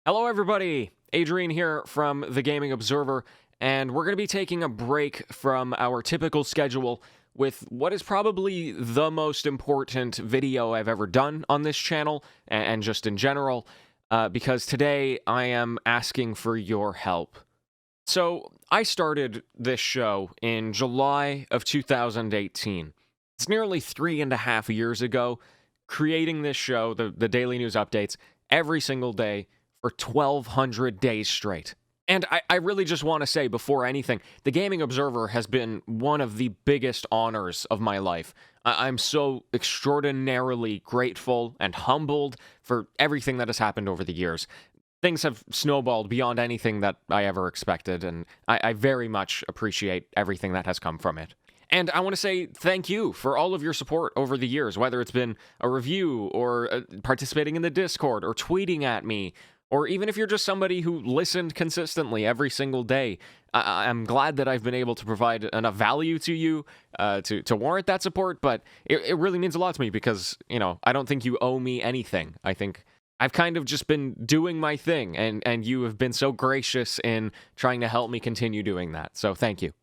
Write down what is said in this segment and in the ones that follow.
Hello, everybody. Adrian here from The Gaming Observer, and we're going to be taking a break from our typical schedule with what is probably the most important video I've ever done on this channel, and just in general, because today I am asking for your help. So, I started this show in July of 2018. It's nearly 3.5 years ago, creating this show, the daily news updates, every single day, for 1,200 days straight. And I really just want to say, before anything, the Gaming Observer has been one of the biggest honors of my life. I'm so extraordinarily grateful and humbled for everything that has happened over the years. Things have snowballed beyond anything that I ever expected, and I very much appreciate everything that has come from it. And I want to say thank you for all of your support over the years, whether it's been a review, or participating in the Discord, or tweeting at me, or even if you're just somebody who listened consistently every single day. I'm glad that I've been able to provide enough value to you to warrant that support, but it really means a lot to me because, I don't think you owe me anything. I think I've kind of just been doing my thing, and you have been so gracious in trying to help me continue doing that, so thank you.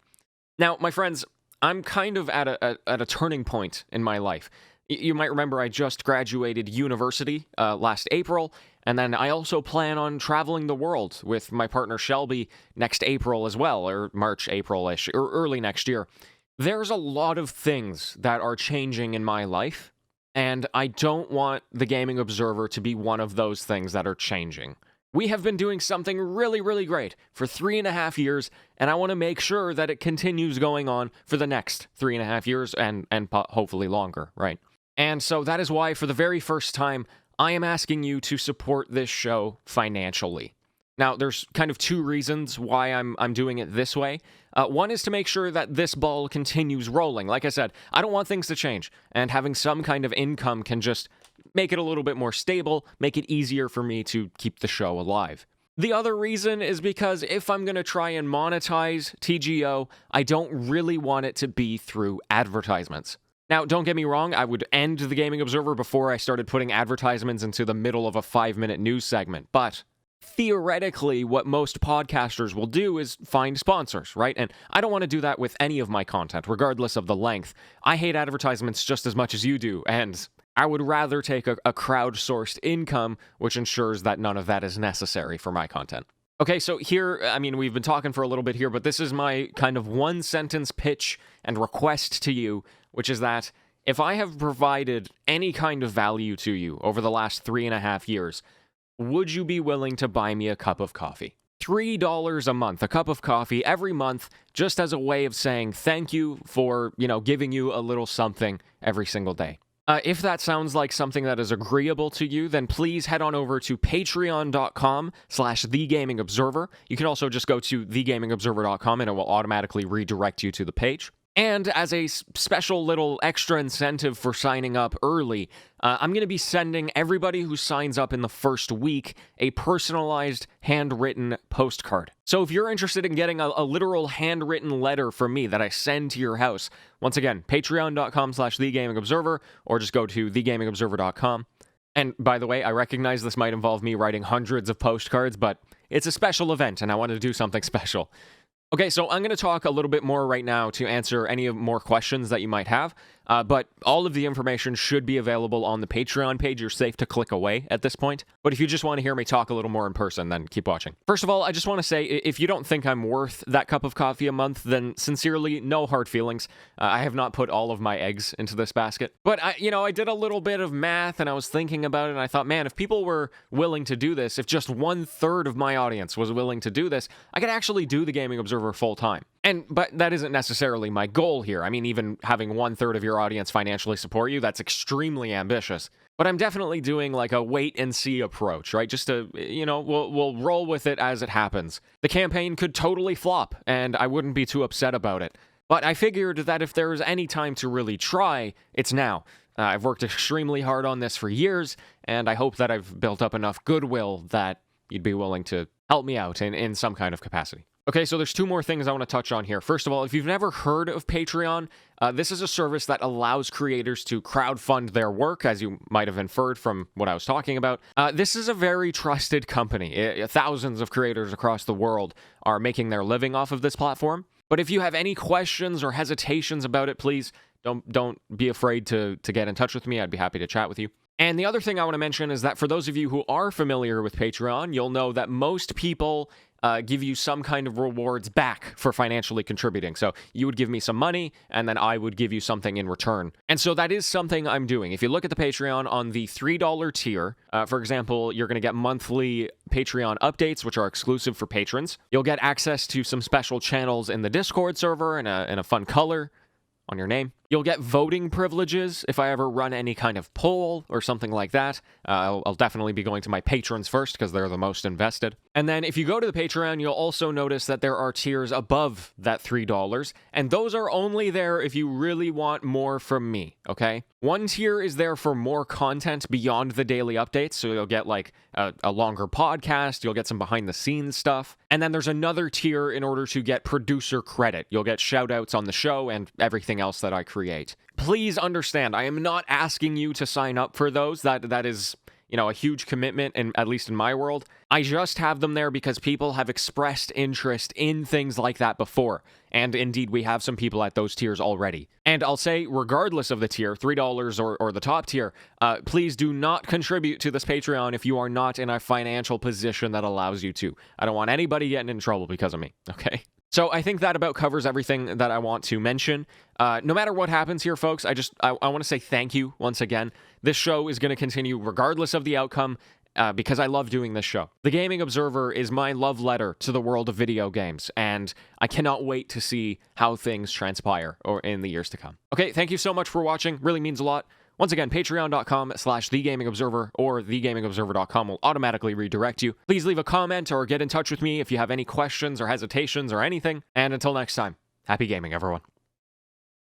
Now, my friends, I'm kind of at a turning point in my life. You might remember I just graduated university last April, and then I also plan on traveling the world with my partner Shelby next April as well, or March, April-ish, or early next year. There's a lot of things that are changing in my life, and I don't want the Gaming Observer to be one of those things that are changing. We have been doing something really, really great for 3.5 years, and I want to make sure that it continues going on for the next 3.5 years, and hopefully longer, right? And so that is why, for the very first time, I am asking you to support this show financially. Now, there's kind of two reasons why I'm doing it this way. One is to make sure that this ball continues rolling. Like I said, I don't want things to change, and having some kind of income can just make it a little bit more stable, make it easier for me to keep the show alive. The other reason is because if I'm going to try and monetize TGO, I don't really want it to be through advertisements. Now, don't get me wrong, I would end the Gaming Observer before I started putting advertisements into the middle of a 5-minute news segment, but theoretically, what most podcasters will do is find sponsors, right? And I don't want to do that with any of my content, regardless of the length. I hate advertisements just as much as you do, and I would rather take a crowdsourced income, which ensures that none of that is necessary for my content. Okay, so here, we've been talking for a little bit here, but this is my kind of one-sentence pitch and request to you, which is that if I have provided any kind of value to you over the last 3.5 years, would you be willing to buy me a cup of coffee? $3 a month, a cup of coffee every month, just as a way of saying thank you for, giving you a little something every single day. If that sounds like something that is agreeable to you, then please head on over to patreon.com/thegamingobserver. You can also just go to thegamingobserver.com and it will automatically redirect you to the page. And as a special little extra incentive for signing up early, I'm going to be sending everybody who signs up in the first week a personalized handwritten postcard. So if you're interested in getting a literal handwritten letter from me that I send to your house, once again, patreon.com/thegamingobserver, or just go to thegamingobserver.com. And by the way, I recognize this might involve me writing hundreds of postcards, but it's a special event and I wanted to do something special. Okay, so I'm going to talk a little bit more right now to answer any more questions that you might have, but all of the information should be available on the Patreon page. You're safe to click away at this point. But if you just want to hear me talk a little more in person, then keep watching. First of all, I just want to say, if you don't think I'm worth that cup of coffee a month, then sincerely, no hard feelings. I have not put all of my eggs into this basket. But, I did a little bit of math, and I was thinking about it, and I thought, man, if people were willing to do this, if just 1/3 of my audience was willing to do this, I could actually do the Gaming Observer full time. But that isn't necessarily my goal here. Even having 1/3 of your audience financially support you, that's extremely ambitious. But I'm definitely doing like a wait and see approach, right? Just to, we'll roll with it as it happens. The campaign could totally flop, and I wouldn't be too upset about it. But I figured that if there was any time to really try, it's now. I've worked extremely hard on this for years, and I hope that I've built up enough goodwill that you'd be willing to help me out in some kind of capacity. Okay, so there's two more things I want to touch on here. First of all, if you've never heard of Patreon, this is a service that allows creators to crowdfund their work, as you might have inferred from what I was talking about. This is a very trusted company. Thousands of creators across the world are making their living off of this platform. But if you have any questions or hesitations about it, please don't be afraid to get in touch with me. I'd be happy to chat with you. And the other thing I want to mention is that for those of you who are familiar with Patreon, you'll know that most people give you some kind of rewards back for financially contributing. So you would give me some money, and then I would give you something in return. And so that is something I'm doing. If you look at the Patreon on the $3 tier, for example, you're going to get monthly Patreon updates, which are exclusive for patrons. You'll get access to some special channels in the Discord server and a fun color on your name. You'll get voting privileges if I ever run any kind of poll or something like that. I'll definitely be going to my patrons first because they're the most invested. And then if you go to the Patreon, you'll also notice that there are tiers above that $3, and those are only there if you really want more from me, okay? One tier is there for more content beyond the daily updates, so you'll get like a longer podcast, you'll get some behind the scenes stuff, and then there's another tier in order to get producer credit. You'll get shout outs on the show and everything else that I create. Please understand, I am not asking you to sign up for those. That is, a huge commitment, and at least in my world. I just have them there because people have expressed interest in things like that before. And indeed, we have some people at those tiers already. And I'll say, regardless of the tier, $3 or the top tier, please do not contribute to this Patreon if you are not in a financial position that allows you to. I don't want anybody getting in trouble because of me, okay? So I think that about covers everything that I want to mention. No matter what happens here, folks, I want to say thank you once again. This show is going to continue regardless of the outcome because I love doing this show. The Gaming Observer is my love letter to the world of video games, and I cannot wait to see how things transpire in the years to come. Okay, thank you so much for watching. Really means a lot. Once again, patreon.com/thegamingobserver or thegamingobserver.com will automatically redirect you. Please leave a comment or get in touch with me if you have any questions or hesitations or anything. And until next time, happy gaming, everyone.